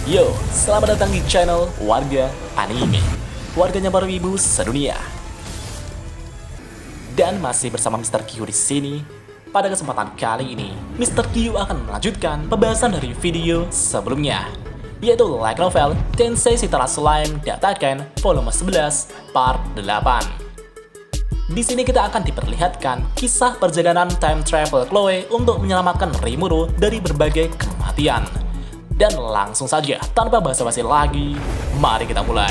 Yo, selamat datang di channel Warga Anime, warganya para ibu sedunia. Dan masih bersama Mr. Q di sini. Pada kesempatan kali ini, Mr. Q akan melanjutkan pembahasan dari video sebelumnya, yaitu light novel Tensei Shitara Slime Dataken Volume 11 Part 8. Di sini kita akan diperlihatkan kisah perjalanan time travel Chloe untuk menyelamatkan Rimuru dari berbagai kematian. Dan langsung saja, tanpa basa-basi lagi, mari kita mulai.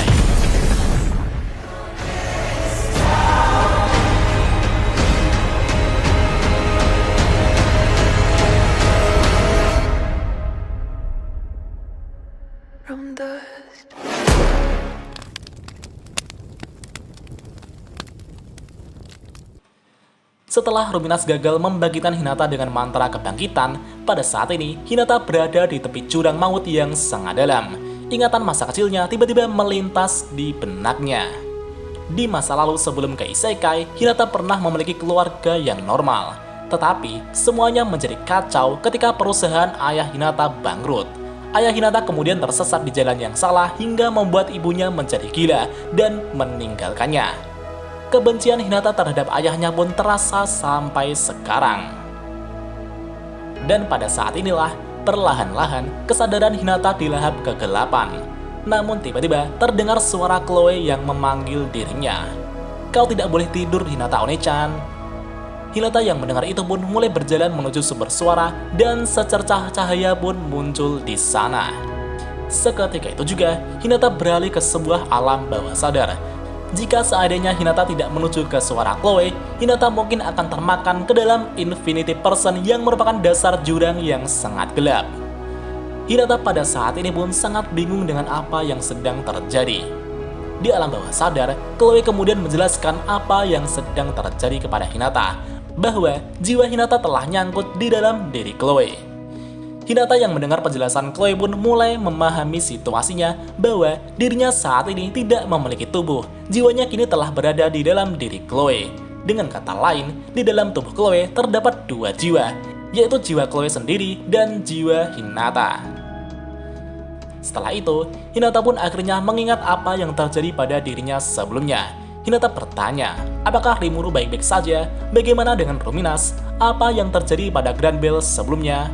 From dust. Setelah Ruminas gagal membangkitkan Hinata dengan mantra kebangkitan, pada saat ini Hinata berada di tepi jurang maut yang sangat dalam. Ingatan masa kecilnya tiba-tiba melintas di benaknya. Di masa lalu sebelum ke Isekai, Hinata pernah memiliki keluarga yang normal. Tetapi, semuanya menjadi kacau ketika perusahaan ayah Hinata bangkrut. Ayah Hinata kemudian tersesat di jalan yang salah hingga membuat ibunya menjadi gila dan meninggalkannya. Kebencian Hinata terhadap ayahnya pun terasa sampai sekarang. Dan pada saat inilah, perlahan-lahan kesadaran Hinata dilahap kegelapan. Namun tiba-tiba terdengar suara Chloe yang memanggil dirinya. "Kau tidak boleh tidur, Hinata One-chan." Hinata yang mendengar itu pun mulai berjalan menuju sumber suara dan secercah cahaya pun muncul di sana. Seketika itu juga, Hinata beralih ke sebuah alam bawah sadar. Jika seandainya Hinata tidak menuju ke suara Chloe, Hinata mungkin akan termakan ke dalam Infinity Person yang merupakan dasar jurang yang sangat gelap. Hinata pada saat ini pun sangat bingung dengan apa yang sedang terjadi. Di alam bawah sadar, Chloe kemudian menjelaskan apa yang sedang terjadi kepada Hinata, bahwa jiwa Hinata telah nyangkut di dalam diri Chloe. Hinata yang mendengar penjelasan Chloe pun mulai memahami situasinya bahwa dirinya saat ini tidak memiliki tubuh, jiwanya kini telah berada di dalam diri Chloe. Dengan kata lain, di dalam tubuh Chloe terdapat dua jiwa, yaitu jiwa Chloe sendiri dan jiwa Hinata. Setelah itu, Hinata pun akhirnya mengingat apa yang terjadi pada dirinya sebelumnya. Hinata bertanya, apakah Rimuru baik-baik saja? Bagaimana dengan Ruminas? Apa yang terjadi pada Grand Bell sebelumnya?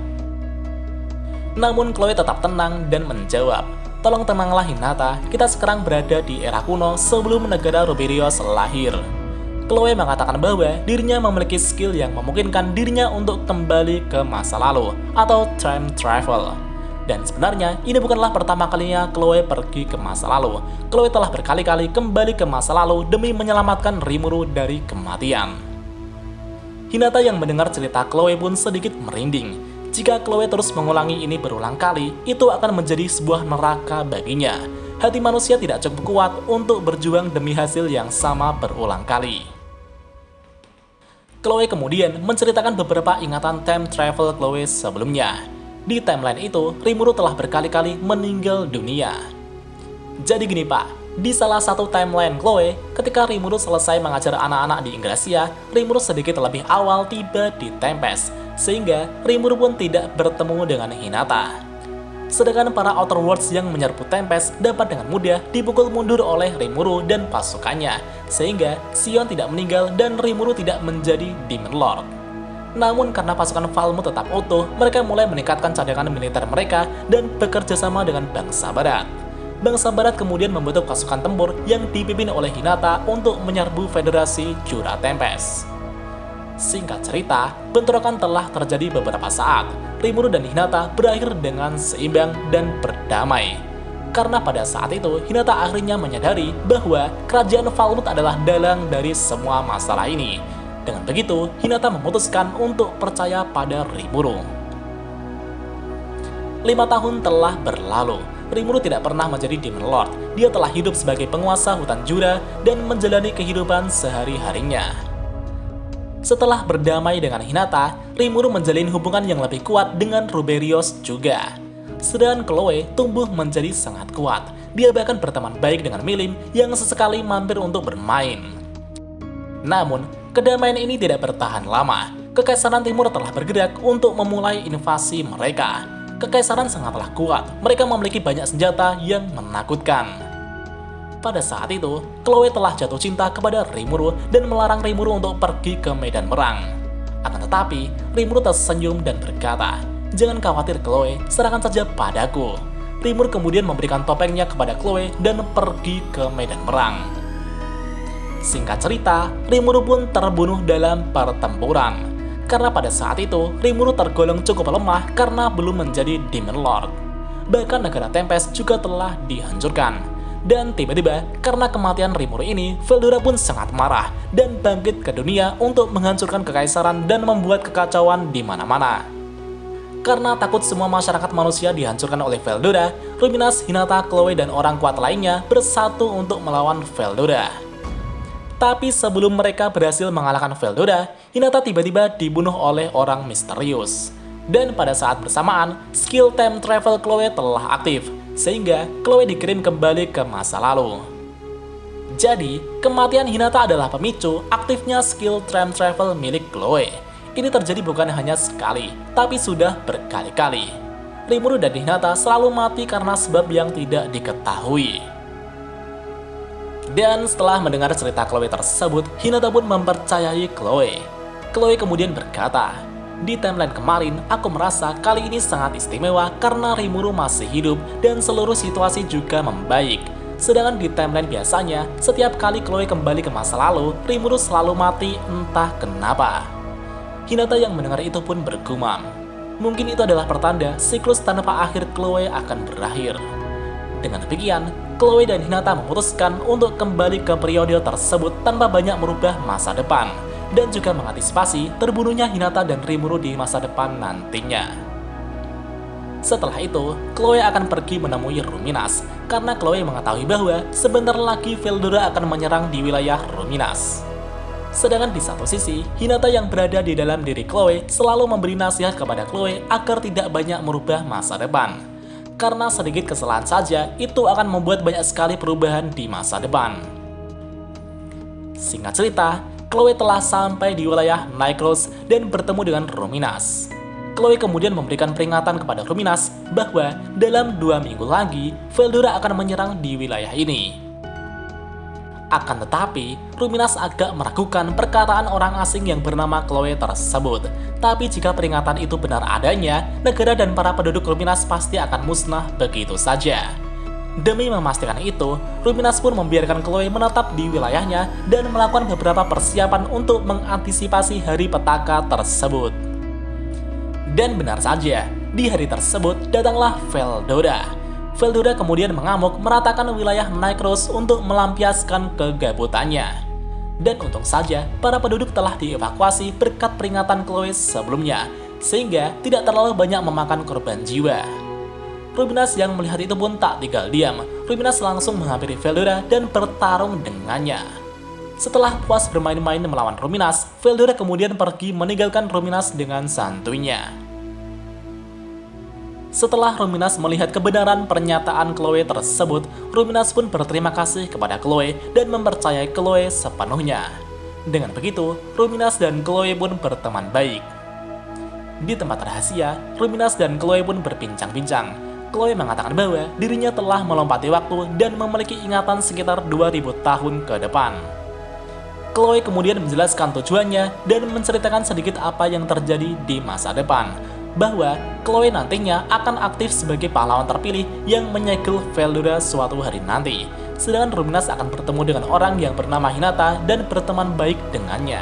Namun Chloe tetap tenang dan menjawab, "Tolong tenanglah Hinata, kita sekarang berada di era kuno sebelum negara Ruberios lahir." Chloe mengatakan bahwa dirinya memiliki skill yang memungkinkan dirinya untuk kembali ke masa lalu atau time travel. Dan sebenarnya ini bukanlah pertama kalinya Chloe pergi ke masa lalu. Chloe telah berkali-kali kembali ke masa lalu demi menyelamatkan Rimuru dari kematian. Hinata yang mendengar cerita Chloe pun sedikit merinding. Jika Chloe terus mengulangi ini berulang kali, itu akan menjadi sebuah neraka baginya. Hati manusia tidak cukup kuat untuk berjuang demi hasil yang sama berulang kali. Chloe kemudian menceritakan beberapa ingatan time travel Chloe sebelumnya. Di timeline itu, Rimuru telah berkali-kali meninggal dunia. Jadi gini Pak, di salah satu timeline Chloe, ketika Rimuru selesai mengajar anak-anak di Ingracia, Rimuru sedikit lebih awal tiba di Tempest, sehingga Rimuru pun tidak bertemu dengan Hinata. Sedangkan para Outer Worlds yang menyerbu Tempest dapat dengan mudah dipukul mundur oleh Rimuru dan pasukannya, sehingga Sion tidak meninggal dan Rimuru tidak menjadi Demon Lord. Namun karena pasukan Falmu tetap utuh, mereka mulai meningkatkan cadangan militer mereka dan bekerja sama dengan bangsa Barat. Bangsa Barat kemudian membentuk pasukan tempur yang dipimpin oleh Hinata untuk menyerbu Federasi Jura Tempest. Singkat cerita, bentrokan telah terjadi beberapa saat. Rimuru dan Hinata berakhir dengan seimbang dan berdamai. Karena pada saat itu, Hinata akhirnya menyadari bahwa kerajaan Falmouth adalah dalang dari semua masalah ini. Dengan begitu, Hinata memutuskan untuk percaya pada Rimuru. 5 tahun telah berlalu. Rimuru tidak pernah menjadi Demon Lord. Dia telah hidup sebagai penguasa hutan Jura dan menjalani kehidupan sehari-harinya. Setelah berdamai dengan Hinata, Rimuru menjalin hubungan yang lebih kuat dengan Ruberios juga. Sedangkan Chloe tumbuh menjadi sangat kuat. Dia bahkan berteman baik dengan Milim yang sesekali mampir untuk bermain. Namun, kedamaian ini tidak bertahan lama. Kekaisaran Timur telah bergerak untuk memulai invasi mereka. Kekaisaran sangatlah kuat, mereka memiliki banyak senjata yang menakutkan. Pada saat itu, Chloe telah jatuh cinta kepada Rimuru dan melarang Rimuru untuk pergi ke medan perang. Akan tetapi, Rimuru tersenyum dan berkata, "Jangan khawatir Chloe, serahkan saja padaku." Rimuru kemudian memberikan topengnya kepada Chloe dan pergi ke medan perang. Singkat cerita, Rimuru pun terbunuh dalam pertempuran. Karena pada saat itu, Rimuru tergolong cukup lemah karena belum menjadi Demon Lord. Bahkan negara Tempest juga telah dihancurkan. Dan tiba-tiba, karena kematian Rimuru ini, Veldora pun sangat marah dan bangkit ke dunia untuk menghancurkan kekaisaran dan membuat kekacauan di mana-mana. Karena takut semua masyarakat manusia dihancurkan oleh Veldora, Ruminas, Hinata, Chloe, dan orang kuat lainnya bersatu untuk melawan Veldora. Tapi sebelum mereka berhasil mengalahkan Veldora, Hinata tiba-tiba dibunuh oleh orang misterius. Dan pada saat bersamaan, skill time travel Chloe telah aktif, sehingga Chloe dikirim kembali ke masa lalu. Jadi, kematian Hinata adalah pemicu aktifnya skill time travel milik Chloe. Ini terjadi bukan hanya sekali, tapi sudah berkali-kali. Rimuru dan Hinata selalu mati karena sebab yang tidak diketahui. Dan setelah mendengar cerita Chloe tersebut, Hinata pun mempercayai Chloe. Chloe kemudian berkata, "Di timeline kemarin, aku merasa kali ini sangat istimewa karena Rimuru masih hidup dan seluruh situasi juga membaik. Sedangkan di timeline biasanya, setiap kali Chloe kembali ke masa lalu, Rimuru selalu mati entah kenapa." Hinata yang mendengar itu pun bergumam. Mungkin itu adalah pertanda siklus tanpa akhir Chloe akan berakhir. Dengan demikian, Chloe dan Hinata memutuskan untuk kembali ke periode tersebut tanpa banyak merubah masa depan, dan juga mengantisipasi terbunuhnya Hinata dan Rimuru di masa depan nantinya. Setelah itu, Chloe akan pergi menemui Ruminas, karena Chloe mengetahui bahwa sebentar lagi Veldora akan menyerang di wilayah Ruminas. Sedangkan di satu sisi, Hinata yang berada di dalam diri Chloe selalu memberi nasihat kepada Chloe agar tidak banyak merubah masa depan. Karena sedikit kesalahan saja, itu akan membuat banyak sekali perubahan di masa depan. Singkat cerita, Chloe telah sampai di wilayah Nightcross dan bertemu dengan Ruminas. Chloe kemudian memberikan peringatan kepada Ruminas bahwa dalam 2 minggu lagi, Veldora akan menyerang di wilayah ini. Akan tetapi, Ruminas agak meragukan perkataan orang asing yang bernama Chloe tersebut. Tapi jika peringatan itu benar adanya, negara dan para penduduk Ruminas pasti akan musnah begitu saja. Demi memastikan itu, Ruminas pun membiarkan Chloe menetap di wilayahnya dan melakukan beberapa persiapan untuk mengantisipasi hari petaka tersebut. Dan benar saja, di hari tersebut datanglah Veldora. Veldora kemudian mengamuk meratakan wilayah Nightcross untuk melampiaskan kegabutannya. Dan untung saja, para penduduk telah dievakuasi berkat peringatan Chloe sebelumnya, sehingga tidak terlalu banyak memakan korban jiwa. Ruminas yang melihat itu pun tak tinggal diam. Ruminas langsung menghampiri Veldora dan bertarung dengannya. Setelah puas bermain-main melawan Ruminas, Veldora kemudian pergi meninggalkan Ruminas dengan santuinya. Setelah Ruminas melihat kebenaran pernyataan Chloe tersebut, Ruminas pun berterima kasih kepada Chloe dan mempercayai Chloe sepenuhnya. Dengan begitu, Ruminas dan Chloe pun berteman baik. Di tempat rahasia, Ruminas dan Chloe pun berbincang-bincang. Chloe mengatakan bahwa dirinya telah melompati waktu dan memiliki ingatan sekitar 2000 tahun ke depan. Chloe kemudian menjelaskan tujuannya dan menceritakan sedikit apa yang terjadi di masa depan, bahwa Chloe nantinya akan aktif sebagai pahlawan terpilih yang menyegel Veldora suatu hari nanti. Sedangkan Ruminas akan bertemu dengan orang yang bernama Hinata dan berteman baik dengannya.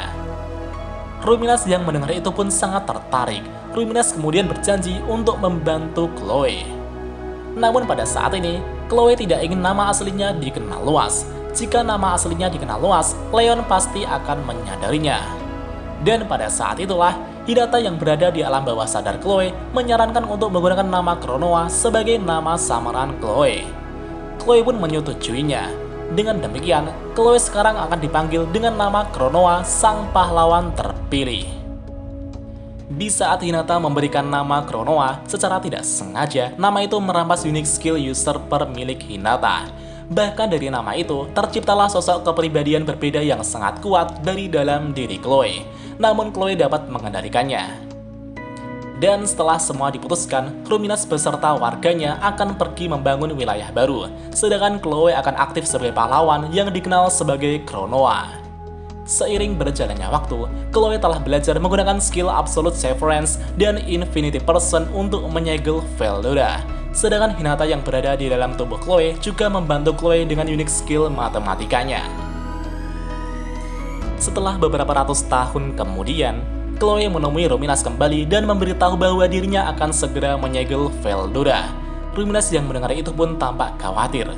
Ruminas yang mendengar itu pun sangat tertarik. Ruminas kemudian berjanji untuk membantu Chloe. Namun pada saat ini, Chloe tidak ingin nama aslinya dikenal luas. Jika nama aslinya dikenal luas, Leon pasti akan menyadarinya. Dan pada saat itulah, Hinata yang berada di alam bawah sadar Chloe menyarankan untuk menggunakan nama Kronoa sebagai nama samaran Chloe. Chloe pun menyetujuinya. Dengan demikian, Chloe sekarang akan dipanggil dengan nama Kronoa, sang pahlawan terpilih. Di saat Hinata memberikan nama Kronoa, secara tidak sengaja, nama itu merampas unique skill usurper milik Hinata. Bahkan dari nama itu, terciptalah sosok kepribadian berbeda yang sangat kuat dari dalam diri Chloe. Namun Chloe dapat mengendalikannya. Dan setelah semua diputuskan, Ruminas beserta warganya akan pergi membangun wilayah baru, sedangkan Chloe akan aktif sebagai pahlawan yang dikenal sebagai Kronoa. Seiring berjalannya waktu, Chloe telah belajar menggunakan skill Absolute Severance dan Infinity Person untuk menyegel Veldora. Sedangkan Hinata yang berada di dalam tubuh Chloe juga membantu Chloe dengan unik skill matematikanya. Setelah beberapa ratus tahun kemudian, Chloe menemui Ruminas kembali dan memberitahu bahwa dirinya akan segera menyegel Veldora. Ruminas yang mendengar itu pun tampak khawatir.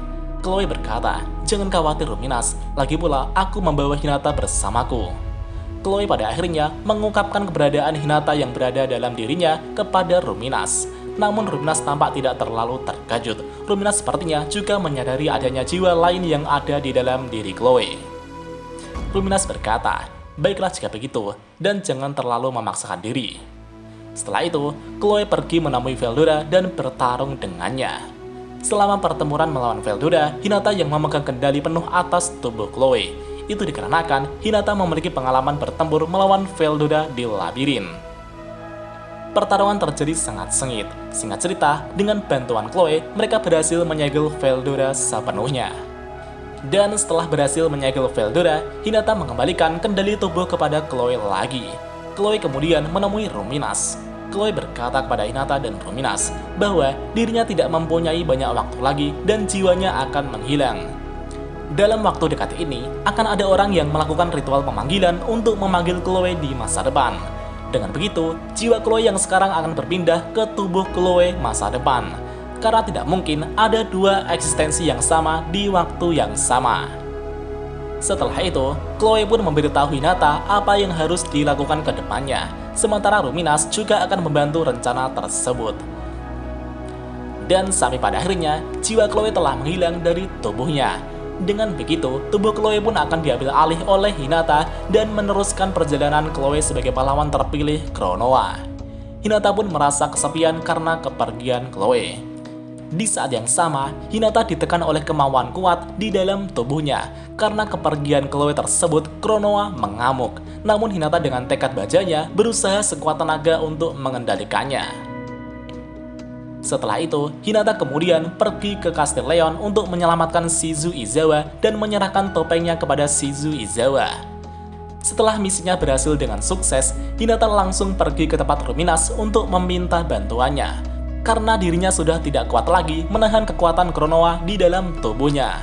Chloe berkata, "Jangan khawatir Ruminas, lagi pula aku membawa Hinata bersamaku." Chloe pada akhirnya mengungkapkan keberadaan Hinata yang berada dalam dirinya kepada Ruminas. Namun Ruminas tampak tidak terlalu terkejut. Ruminas sepertinya juga menyadari adanya jiwa lain yang ada di dalam diri Chloe. Ruminas berkata, "Baiklah jika begitu, dan jangan terlalu memaksakan diri." Setelah itu, Chloe pergi menemui Veldora dan bertarung dengannya. Selama pertempuran melawan Veldora, Hinata yang memegang kendali penuh atas tubuh Chloe. Itu dikarenakan Hinata memiliki pengalaman bertempur melawan Veldora di labirin. Pertarungan terjadi sangat sengit. Singkat cerita, dengan bantuan Chloe, mereka berhasil menyegel Veldora sepenuhnya. Dan setelah berhasil menyegel Veldora, Hinata mengembalikan kendali tubuh kepada Chloe lagi. Chloe kemudian menemui Ruminas. Chloe berkata kepada Hinata dan Ruminas bahwa dirinya tidak mempunyai banyak waktu lagi dan jiwanya akan menghilang. Dalam waktu dekat ini, akan ada orang yang melakukan ritual pemanggilan untuk memanggil Chloe di masa depan. Dengan begitu, jiwa Chloe yang sekarang akan berpindah ke tubuh Chloe masa depan. Karena tidak mungkin ada dua eksistensi yang sama di waktu yang sama. Setelah itu, Chloe pun memberitahu Hinata apa yang harus dilakukan ke depannya. Sementara Ruminas juga akan membantu rencana tersebut. Dan sampai pada akhirnya, jiwa Chloe telah menghilang dari tubuhnya. Dengan begitu, tubuh Chloe pun akan diambil alih oleh Hinata dan meneruskan perjalanan Chloe sebagai pahlawan terpilih Kronoa. Hinata pun merasa kesepian karena kepergian Chloe. Di saat yang sama, Hinata ditekan oleh kemauan kuat di dalam tubuhnya. Karena kepergian Chloe tersebut, Kronoa mengamuk. Namun Hinata dengan tekad bajanya berusaha sekuat tenaga untuk mengendalikannya. Setelah itu, Hinata kemudian pergi ke Kastil Leon untuk menyelamatkan Shizu Izawa dan menyerahkan topengnya kepada Shizu Izawa. Setelah misinya berhasil dengan sukses, Hinata langsung pergi ke tempat Ruminas untuk meminta bantuannya. Karena dirinya sudah tidak kuat lagi menahan kekuatan Kronoa di dalam tubuhnya.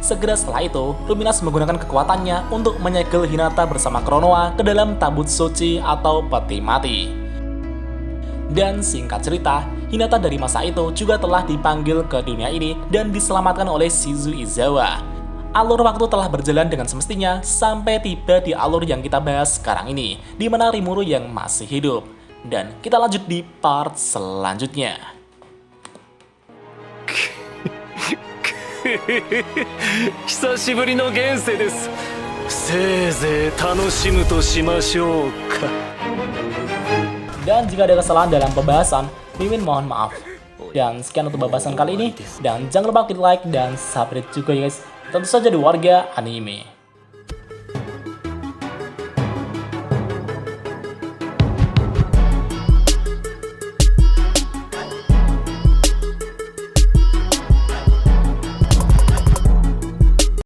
Segera setelah itu, Ruminas menggunakan kekuatannya untuk menyegel Hinata bersama Kronoa ke dalam tabut suci atau peti mati. Dan singkat cerita, Hinata dari masa itu juga telah dipanggil ke dunia ini dan diselamatkan oleh Shizu Izawa. Alur waktu telah berjalan dengan semestinya sampai tiba di alur yang kita bahas sekarang ini, di mana Rimuru yang masih hidup. Dan kita lanjut di part selanjutnya. 久しぶりの現世です。せいぜい楽しむとしましょうか。 Dan jika ada kesalahan dalam pembahasan, Mimin mohon maaf. Dan sekian untuk pembahasan kali ini. Dan jangan lupa klik like dan subscribe juga ya guys. Tentu saja di Warga Anime.